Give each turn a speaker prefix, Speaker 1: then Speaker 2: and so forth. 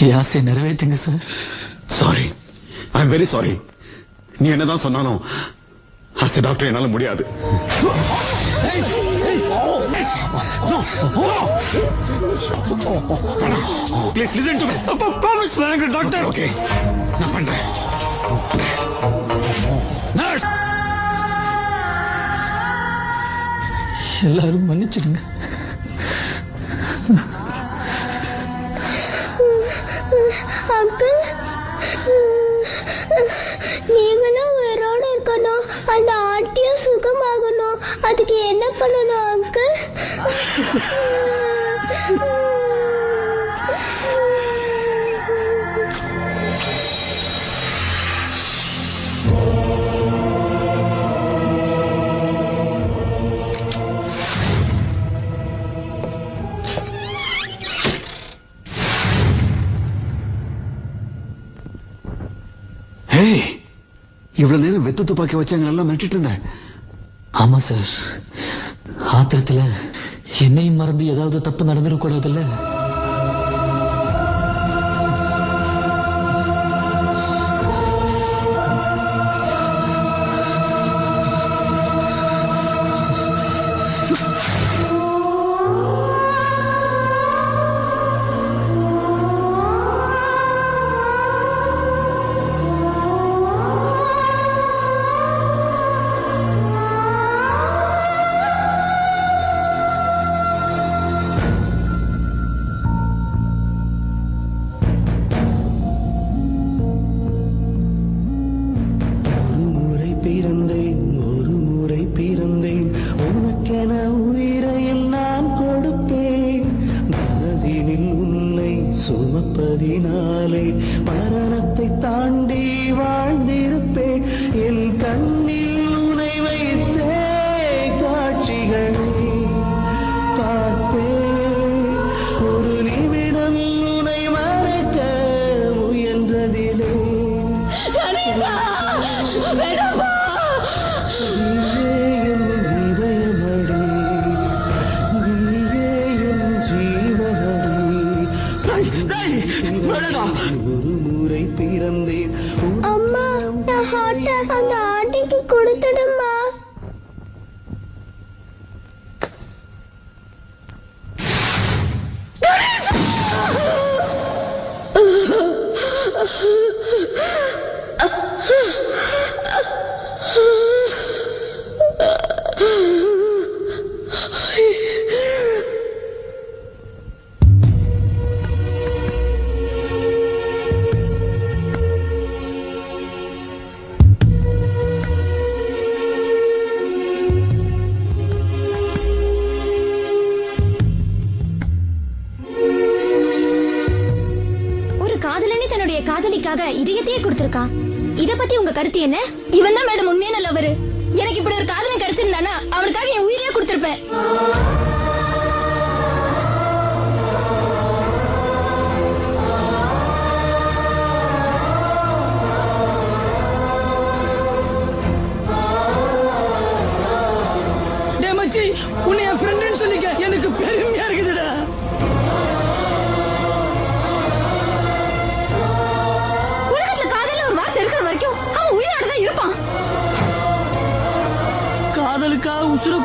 Speaker 1: என் ஆசையை நிறைவேற்றுங்க sir.
Speaker 2: Sorry, I am very sorry. நீ என்னதான் சொன்னாலும் as a டாக்டர் என்னால முடியாது. Please listen to me.
Speaker 1: Promise பண்ணுங்க டாக்டர்.
Speaker 2: Okay, நான் பண்றேன்.
Speaker 1: நர்ஸ், எல்லாரும் மன்னிச்சிடுங்க.
Speaker 3: அங்கிள், நீங்களும் உயிரோட இருக்கணும். அந்த ஆட்டியும் சுகமாகணும். அதுக்கு என்ன பண்ணணும் அங்கிள்?
Speaker 2: இவ்வளவு நேரம் வெத்து துப்பாக்கி வச்சாங்க, நல்லா மிரட்டிட்டு இருந்தேன்.
Speaker 1: ஆமா சார், ஆத்திரத்துல என்னையும் மறந்து ஏதாவது தப்பு நடந்துடக்கூடாதுல்ல.
Speaker 4: ஒரு முறை பிறந்தேன், உனக்கென உயிரையும் நான் கொடுப்பேன். மனதினில் உன்னை சுமப்பதினாலே மரணத்தை தாண்டி வாழ்ந்திருப்பேன். என் கண்ணில் உனை வைத்தே காட்சிகளை பார்ப்பேன். ஒரு நிமிடம் உனை மறக்க முயன்றதிலே ஒரு முறை பிறந்தேன்.
Speaker 3: அம்மா, நான் ஹாட்டை அந்த ஆட்டிக்கு கொடுத்துடுமா?
Speaker 5: காதலிக்காக இதயத்தையே கொடுத்திருக்கான். இத பத்தி உங்க கருத்து என்ன? இவன் தான் மேடம் உண்மையான லவரு. எனக்கு இப்படி ஒரு காதலன் கிடைச்சிருந்தானா அவனுக்காக என் உயிரையே கொடுத்திருப்பேன்.
Speaker 1: உன்னை என் ஃப்ரெண்ட்னு சொல்லிக்க எனக்கு பெருமையா இருக்குதுடா.
Speaker 5: காதலுக்காக உசுர